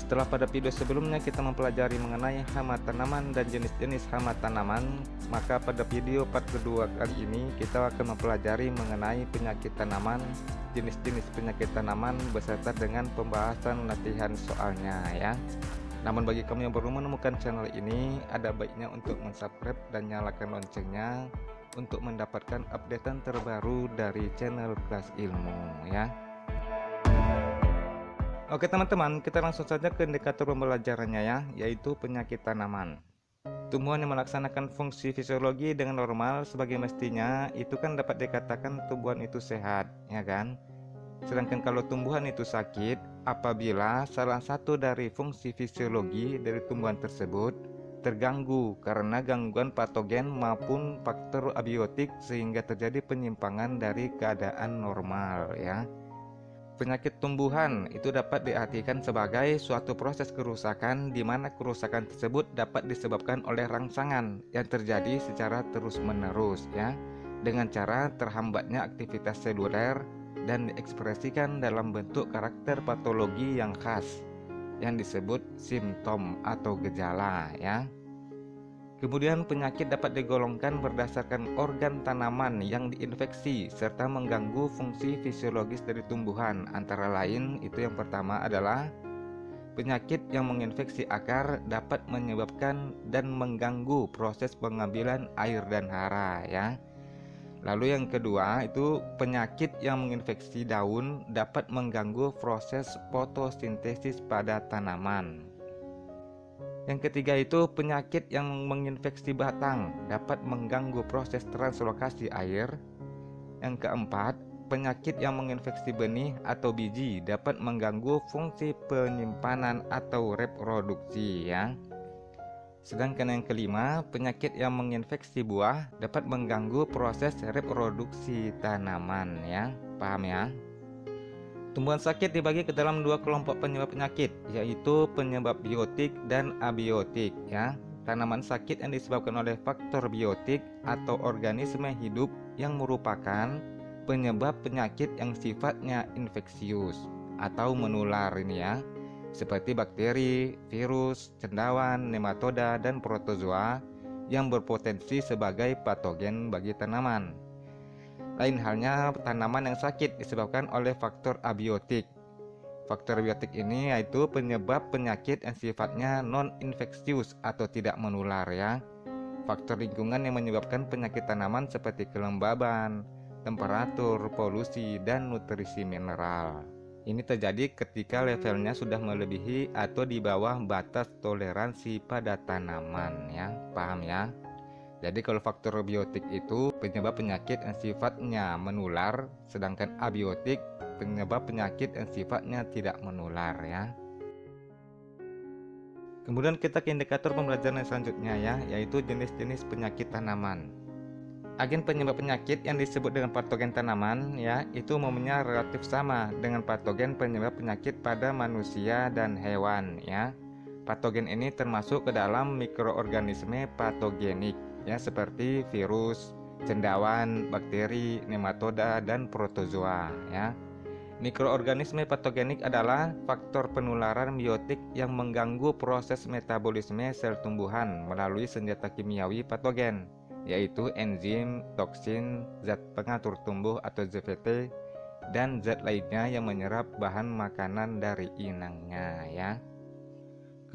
Setelah pada video sebelumnya kita mempelajari mengenai hama tanaman dan jenis-jenis hama tanaman, maka pada video part kedua kali ini kita akan mempelajari mengenai penyakit tanaman, jenis-jenis penyakit tanaman beserta dengan pembahasan latihan soalnya ya. Namun bagi kamu yang baru menemukan channel ini, ada baiknya untuk mensubscribe dan nyalakan loncengnya untuk mendapatkan updatean terbaru dari channel Kelas Ilmu ya. Oke teman-teman, kita langsung saja ke indikator pembelajarannya ya, yaitu penyakit tanaman. Tumbuhan yang melaksanakan fungsi fisiologi dengan normal sebagai mestinya itu kan dapat dikatakan tumbuhan itu sehat, ya kan? Sedangkan kalau tumbuhan itu sakit, apabila salah satu dari fungsi fisiologi dari tumbuhan tersebut terganggu karena gangguan patogen maupun faktor abiotik sehingga terjadi penyimpangan dari keadaan normal ya. Penyakit tumbuhan itu dapat diartikan sebagai suatu proses kerusakan di mana kerusakan tersebut dapat disebabkan oleh rangsangan yang terjadi secara terus-menerus ya, dengan cara terhambatnya aktivitas seluler dan diekspresikan dalam bentuk karakter patologi yang khas yang disebut simptom atau gejala ya. Kemudian penyakit dapat digolongkan berdasarkan organ tanaman yang diinfeksi serta mengganggu fungsi fisiologis dari tumbuhan. Antara lain itu yang pertama adalah penyakit yang menginfeksi akar dapat menyebabkan dan mengganggu proses pengambilan air dan hara ya. Lalu yang kedua itu penyakit yang menginfeksi daun dapat mengganggu proses fotosintesis pada tanaman. Yang ketiga itu penyakit yang menginfeksi batang dapat mengganggu proses translokasi air. Yang keempat, penyakit yang menginfeksi benih atau biji dapat mengganggu fungsi penyimpanan atau reproduksi ya. Sedangkan yang kelima, penyakit yang menginfeksi buah dapat mengganggu proses reproduksi tanaman ya. Paham ya? Tumbuhan sakit dibagi ke dalam dua kelompok penyebab penyakit, yaitu penyebab biotik dan abiotik ya. Tanaman sakit yang disebabkan oleh faktor biotik atau organisme hidup yang merupakan penyebab penyakit yang sifatnya infeksius atau menular ini ya, seperti bakteri, virus, cendawan, nematoda, dan protozoa yang berpotensi sebagai patogen bagi tanaman. Lain halnya tanaman yang sakit disebabkan oleh faktor abiotik. Faktor abiotik ini yaitu penyebab penyakit yang sifatnya non-infeksius atau tidak menular ya. Faktor lingkungan yang menyebabkan penyakit tanaman seperti kelembaban, temperatur, polusi, dan nutrisi mineral. Ini terjadi ketika levelnya sudah melebihi atau di bawah batas toleransi pada tanaman ya. Paham ya? Jadi kalau faktor biotik itu penyebab penyakit yang sifatnya menular, sedangkan abiotik penyebab penyakit yang sifatnya tidak menular ya. Kemudian kita ke indikator pembelajaran yang selanjutnya ya, yaitu jenis-jenis penyakit tanaman. Agen penyebab penyakit yang disebut dengan patogen tanaman ya, itu umumnya relatif sama dengan patogen penyebab penyakit pada manusia dan hewan ya. Patogen ini termasuk ke dalam mikroorganisme patogenik ya, seperti virus, cendawan, bakteri, nematoda, dan protozoa ya. Mikroorganisme patogenik adalah faktor penularan biotik yang mengganggu proses metabolisme sel tumbuhan melalui senjata kimiawi patogen, yaitu enzim, toksin, zat pengatur tumbuh atau ZVT, dan zat lainnya yang menyerap bahan makanan dari inangnya ya.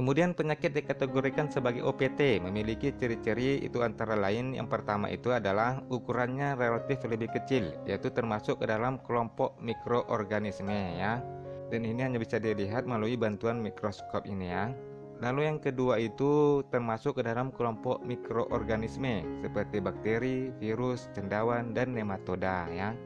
Kemudian penyakit dikategorikan sebagai OPT, memiliki ciri-ciri itu antara lain yang pertama itu adalah ukurannya relatif lebih kecil, yaitu termasuk ke dalam kelompok mikroorganisme ya. Dan ini hanya bisa dilihat melalui bantuan mikroskop ini ya. Lalu yang kedua itu termasuk ke dalam kelompok mikroorganisme seperti bakteri, virus, cendawan, dan nematoda ya.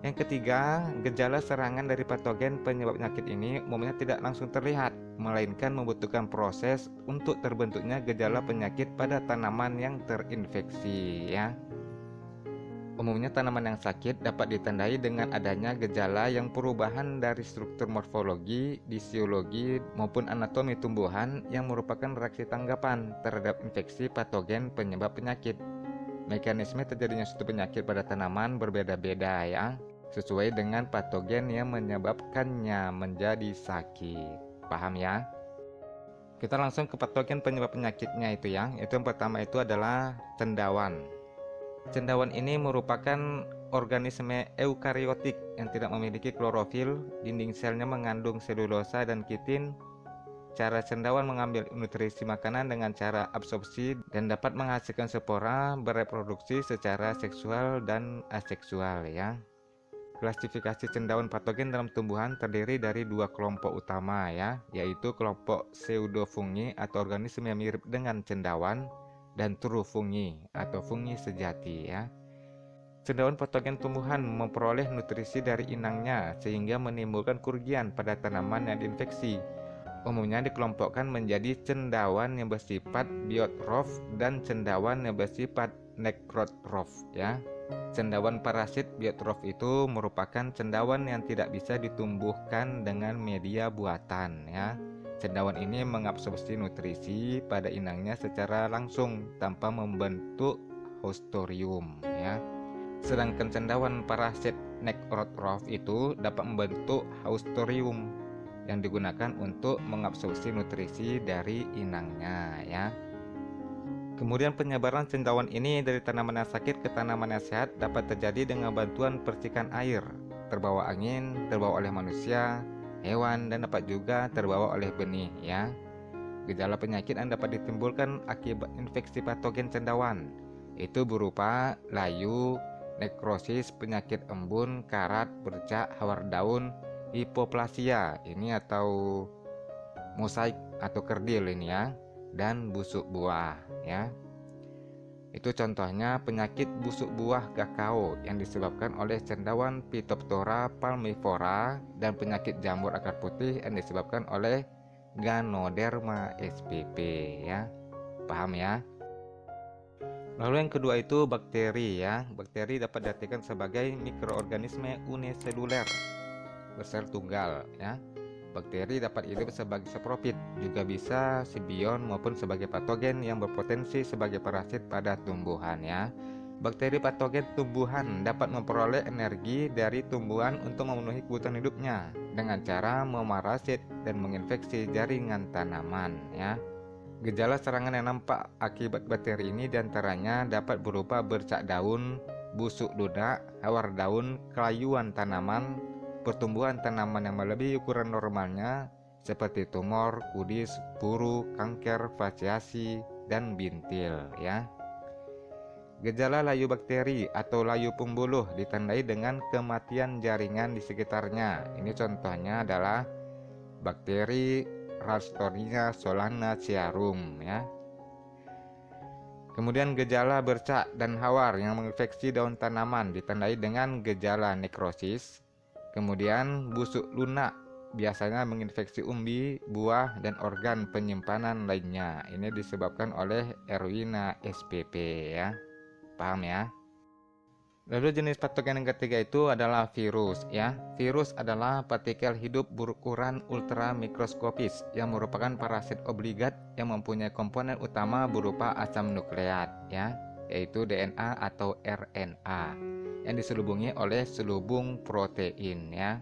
Yang ketiga, gejala serangan dari patogen penyebab penyakit ini umumnya tidak langsung terlihat, melainkan membutuhkan proses untuk terbentuknya gejala penyakit pada tanaman yang terinfeksi ya. Umumnya tanaman yang sakit dapat ditandai dengan adanya gejala yang perubahan dari struktur morfologi, fisiologi, maupun anatomi tumbuhan yang merupakan reaksi tanggapan terhadap infeksi patogen penyebab penyakit. Mekanisme terjadinya suatu penyakit pada tanaman berbeda-beda ya, sesuai dengan patogen yang menyebabkannya menjadi sakit. Paham ya? Kita langsung ke patogen penyebab penyakitnya itu ya. Itu yang pertama itu adalah cendawan. Cendawan ini merupakan organisme eukariotik yang tidak memiliki klorofil, dinding selnya mengandung selulosa dan kitin. Cara cendawan mengambil nutrisi makanan dengan cara absorpsi dan dapat menghasilkan spora, bereproduksi secara seksual dan aseksual ya. Klasifikasi cendawan patogen dalam tumbuhan terdiri dari dua kelompok utama ya, yaitu kelompok pseudofungi atau organisme yang mirip dengan cendawan dan true fungi atau fungi sejati ya. Cendawan patogen tumbuhan memperoleh nutrisi dari inangnya sehingga menimbulkan kerugian pada tanaman yang diinfeksi. Umumnya dikelompokkan menjadi cendawan yang bersifat biotrof dan cendawan yang bersifat nekrotrof ya. Cendawan parasit biotrof itu merupakan cendawan yang tidak bisa ditumbuhkan dengan media buatan ya. Cendawan ini mengabsorpsi nutrisi pada inangnya secara langsung tanpa membentuk haustorium ya. Sedangkan cendawan parasit nekrotrof itu dapat membentuk haustorium yang digunakan untuk mengabsorpsi nutrisi dari inangnya ya. Kemudian penyebaran cendawan ini dari tanaman yang sakit ke tanaman yang sehat dapat terjadi dengan bantuan percikan air, terbawa angin, terbawa oleh manusia, hewan, dan dapat juga terbawa oleh benih ya. Gejala penyakit yang dapat ditimbulkan akibat infeksi patogen cendawan itu berupa layu, nekrosis, penyakit embun, karat, bercak, hawar daun, hipoplasia ini atau mosaik atau kerdil ini ya, dan busuk buah ya. Itu contohnya penyakit busuk buah kakao yang disebabkan oleh cendawan Phytophthora palmivora dan penyakit jamur akar putih yang disebabkan oleh Ganoderma spp ya. Paham ya? Lalu yang kedua itu bakteri ya. Bakteri dapat diartikan sebagai mikroorganisme uniseluler bersel tunggal ya. Bakteri dapat hidup sebagai saprofit, juga bisa simbion maupun sebagai patogen yang berpotensi sebagai parasit pada tumbuhan ya. Bakteri patogen tumbuhan dapat memperoleh energi dari tumbuhan untuk memenuhi kebutuhan hidupnya dengan cara memarasit dan menginfeksi jaringan tanaman ya. Gejala serangan yang nampak akibat bakteri ini diantaranya dapat berupa bercak daun, busuk lunak, hawar daun, kelayuan tanaman, pertumbuhan tanaman yang melebihi ukuran normalnya seperti tumor, kudis, buru, kanker, fasiasi, dan bintil ya. Gejala layu bakteri atau layu pembuluh ditandai dengan kematian jaringan di sekitarnya. Ini contohnya adalah bakteri Ralstonia solanacearum ya. Kemudian gejala bercak dan hawar yang menginfeksi daun tanaman ditandai dengan gejala nekrosis. Kemudian busuk lunak biasanya menginfeksi umbi, buah, dan organ penyimpanan lainnya. Ini disebabkan oleh Erwina spp ya. Paham ya? Lalu jenis patogen yang ketiga itu adalah virus ya. Virus adalah partikel hidup berukuran ultramikroskopis yang merupakan parasit obligat yang mempunyai komponen utama berupa asam nukleat ya, yaitu DNA atau RNA yang diselubungi oleh selubung protein ya.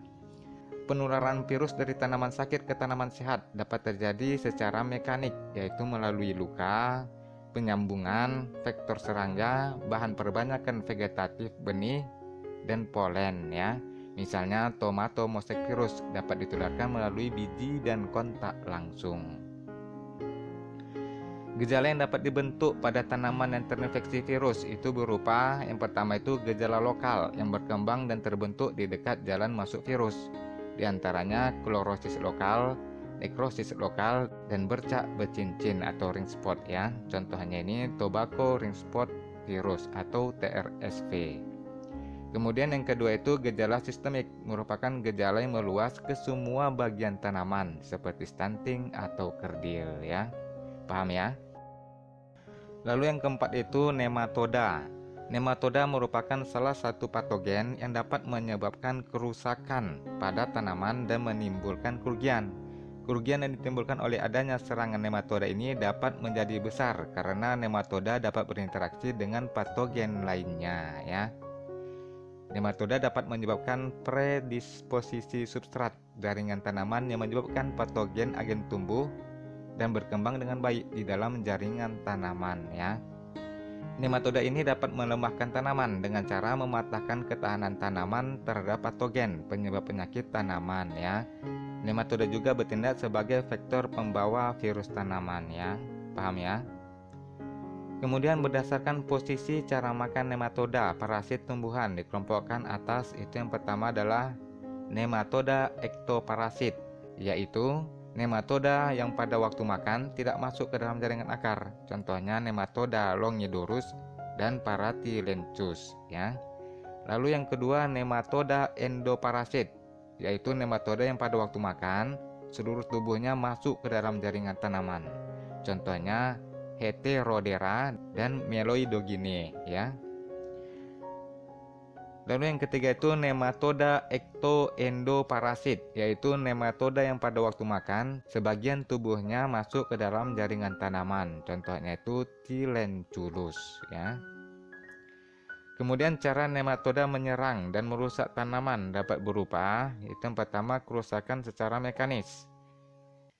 Penularan virus dari tanaman sakit ke tanaman sehat dapat terjadi secara mekanik, yaitu melalui luka, penyambungan, vektor serangga, bahan perbanyakan vegetatif benih, dan polen ya. Misalnya tomato mosaic virus dapat ditularkan melalui biji dan kontak langsung. Gejala yang dapat dibentuk pada tanaman yang terinfeksi virus itu berupa yang pertama itu gejala lokal yang berkembang dan terbentuk di dekat jalan masuk virus. Di antaranya klorosis lokal, nekrosis lokal, dan bercak bercincin atau ring spot ya. Contohnya ini tobacco ring spot virus atau TRSV. Kemudian yang kedua itu gejala sistemik, merupakan gejala yang meluas ke semua bagian tanaman seperti stunting atau kerdil ya. Paham ya? Lalu yang keempat itu nematoda. Nematoda merupakan salah satu patogen yang dapat menyebabkan kerusakan pada tanaman dan menimbulkan kerugian. Kerugian yang ditimbulkan oleh adanya serangan nematoda ini dapat menjadi besar karena nematoda dapat berinteraksi dengan patogen lainnya ya. Nematoda dapat menyebabkan predisposisi substrat jaringan tanaman yang menyebabkan patogen agen tumbuh dan berkembang dengan baik di dalam jaringan tanaman ya. Nematoda ini dapat melemahkan tanaman dengan cara mematahkan ketahanan tanaman terhadap patogen penyebab penyakit tanaman ya. Nematoda juga bertindak sebagai vektor pembawa virus tanaman ya. Paham ya? Kemudian berdasarkan posisi cara makan nematoda, parasit tumbuhan dikelompokkan atas. Itu yang pertama adalah nematoda ektoparasit, yaitu nematoda yang pada waktu makan tidak masuk ke dalam jaringan akar. Contohnya nematoda Longidorus dan Paratylenchus ya. Lalu yang kedua nematoda endoparasit, yaitu nematoda yang pada waktu makan seluruh tubuhnya masuk ke dalam jaringan tanaman. Contohnya Heterodera dan Meloidogene ya. Lalu yang ketiga itu nematoda ektoendoparasit, yaitu nematoda yang pada waktu makan sebagian tubuhnya masuk ke dalam jaringan tanaman. Contohnya itu Tylenchulus ya. Kemudian cara nematoda menyerang dan merusak tanaman dapat berupa, itu yang pertama kerusakan secara mekanis.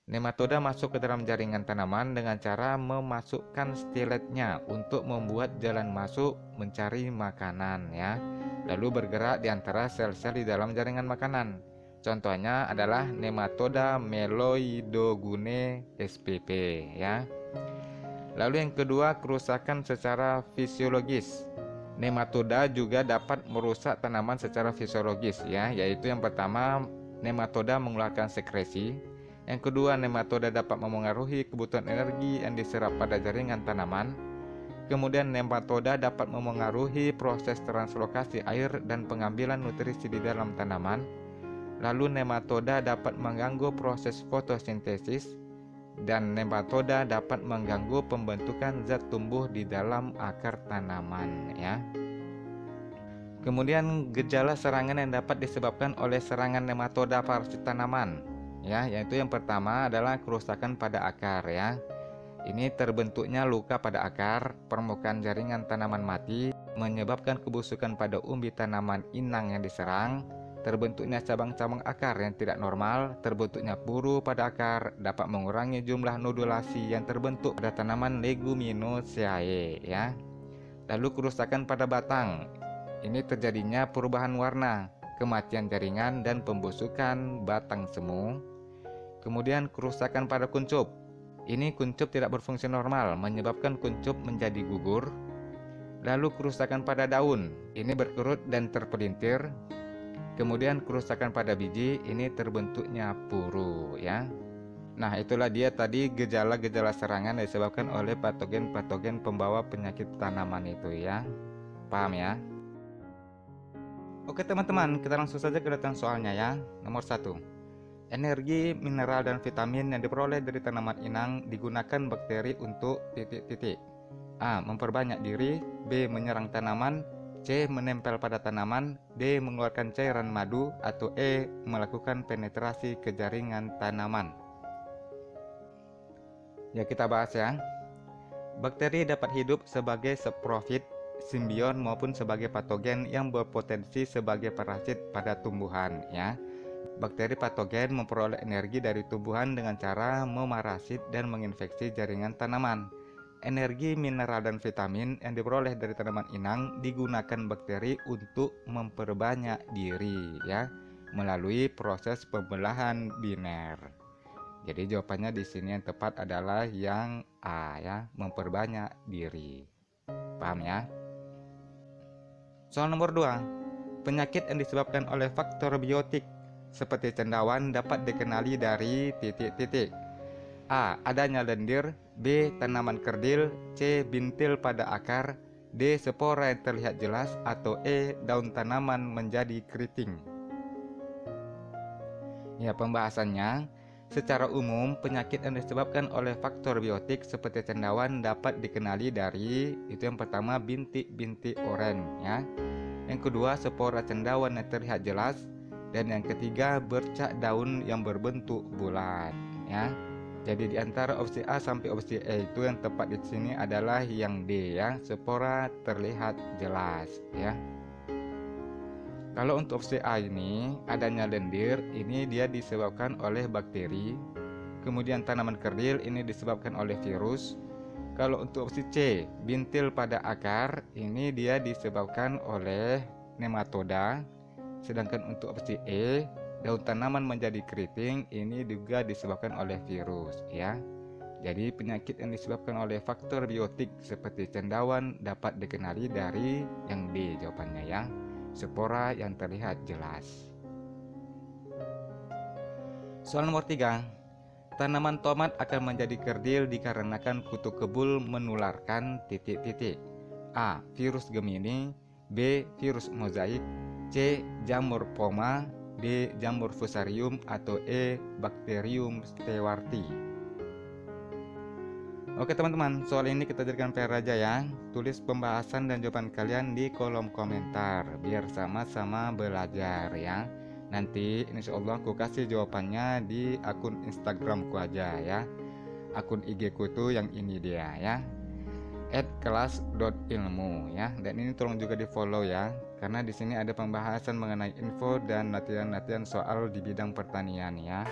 Nematoda masuk ke dalam jaringan tanaman dengan cara memasukkan stiletnya untuk membuat jalan masuk mencari makanan ya. Lalu bergerak di antara sel-sel di dalam jaringan makanan. Contohnya adalah nematoda Meloidogune spp ya. Lalu yang kedua kerusakan secara fisiologis. Nematoda juga dapat merusak tanaman secara fisiologis ya, yaitu yang pertama nematoda mengeluarkan sekresi. Yang kedua, nematoda dapat memengaruhi kebutuhan energi yang diserap pada jaringan tanaman. Kemudian nematoda dapat memengaruhi proses translokasi air dan pengambilan nutrisi di dalam tanaman. Lalu nematoda dapat mengganggu proses fotosintesis dan nematoda dapat mengganggu pembentukan zat tumbuh di dalam akar tanaman ya. Kemudian gejala serangan yang dapat disebabkan oleh serangan nematoda parasit tanaman ya, yaitu yang pertama adalah kerusakan pada akar ya. Ini terbentuknya luka pada akar, permukaan jaringan tanaman mati, menyebabkan kebusukan pada umbi tanaman inang yang diserang, terbentuknya cabang-cabang akar yang tidak normal, terbentuknya puru pada akar, dapat mengurangi jumlah nodulasi yang terbentuk pada tanaman Leguminosae ya. Lalu kerusakan pada batang. Ini terjadinya perubahan warna, kematian jaringan dan pembusukan batang semu. Kemudian kerusakan pada kuncup. Ini kuncup tidak berfungsi normal, menyebabkan kuncup menjadi gugur. Lalu kerusakan pada daun. Ini berkerut dan terpelintir. Kemudian kerusakan pada biji. Ini terbentuknya puru ya. Nah, itulah dia tadi gejala-gejala serangan yang disebabkan oleh patogen-patogen pembawa penyakit tanaman itu ya. Paham ya? Oke teman-teman, kita langsung saja ke datang soalnya ya. Nomor 1. Energi, mineral, dan vitamin yang diperoleh dari tanaman inang digunakan bakteri untuk titik-titik. A. Memperbanyak diri. B. Menyerang tanaman. C. Menempel pada tanaman. D. Mengeluarkan cairan madu. Atau E. Melakukan penetrasi ke jaringan tanaman. Ya, kita bahas ya. Bakteri dapat hidup sebagai saprofit, simbion maupun sebagai patogen yang berpotensi sebagai parasit pada tumbuhan ya. Bakteri patogen memperoleh energi dari tumbuhan dengan cara memarasit dan menginfeksi jaringan tanaman. Energi, mineral, dan vitamin yang diperoleh dari tanaman inang digunakan bakteri untuk memperbanyak diri ya, melalui proses pembelahan biner. Jadi jawabannya di sini yang tepat adalah yang A ya, memperbanyak diri. Paham ya? Soal nomor 2. Penyakit yang disebabkan oleh faktor biotik seperti cendawan dapat dikenali dari titik-titik. A. Adanya lendir. B. Tanaman kerdil. C. Bintil pada akar. D. Spora yang terlihat jelas. Atau E. Daun tanaman menjadi keriting. Ya, pembahasannya. Secara umum, penyakit yang disebabkan oleh faktor biotik seperti cendawan dapat dikenali dari, itu yang pertama, bintik-bintik oranye ya. Yang kedua, spora cendawan yang terlihat jelas. Dan yang ketiga, bercak daun yang berbentuk bulat ya. Jadi di antara opsi A sampai opsi E itu yang tepat di sini adalah yang D ya, spora terlihat jelas ya. Kalau untuk opsi A ini adanya lendir, ini dia disebabkan oleh bakteri. Kemudian tanaman kerdil ini disebabkan oleh virus. Kalau untuk opsi C, bintil pada akar, ini dia disebabkan oleh nematoda. Sedangkan untuk opsi E, daun tanaman menjadi keriting, ini juga disebabkan oleh virus ya. Jadi penyakit yang disebabkan oleh faktor biotik seperti cendawan dapat dikenali dari yang D jawabannya ya. Spora yang terlihat jelas. Soal nomor 3. Tanaman tomat akan menjadi kerdil dikarenakan kutu kebul menularkan titik-titik. A. Virus Gemini. B. Virus mozaik. C. Jamur poma. D. Jamur fusarium. Atau E. Bakterium stewarti. Oke teman-teman, soal ini kita jadikan PR aja ya. Tulis pembahasan dan jawaban kalian di kolom komentar biar sama-sama belajar ya. Nanti insya Allah aku kasih jawabannya di akun Instagramku aja ya. Akun IG ku tuh yang ini dia ya, @kelas.ilmu ya. Dan ini tolong juga di follow ya, karena di sini ada pembahasan mengenai info dan latihan-latihan soal di bidang pertanian ya.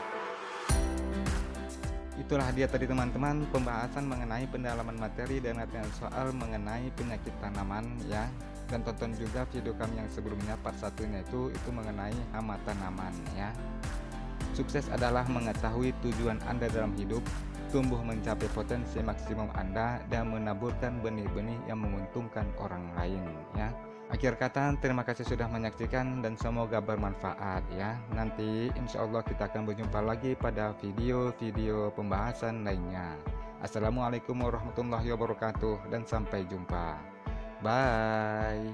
Itulah dia tadi teman-teman, pembahasan mengenai pendalaman materi dan latihan soal mengenai penyakit tanaman ya. Dan tonton juga video kami yang sebelumnya part 1-nya itu mengenai hama tanaman ya. Sukses adalah mengetahui tujuan Anda dalam hidup, tumbuh mencapai potensi maksimum Anda, dan menaburkan benih-benih yang menguntungkan orang lain ya. Akhir kata, terima kasih sudah menyaksikan dan semoga bermanfaat ya. Nanti insya Allah kita akan berjumpa lagi pada video-video pembahasan lainnya. Assalamualaikum warahmatullahi wabarakatuh dan sampai jumpa. Bye.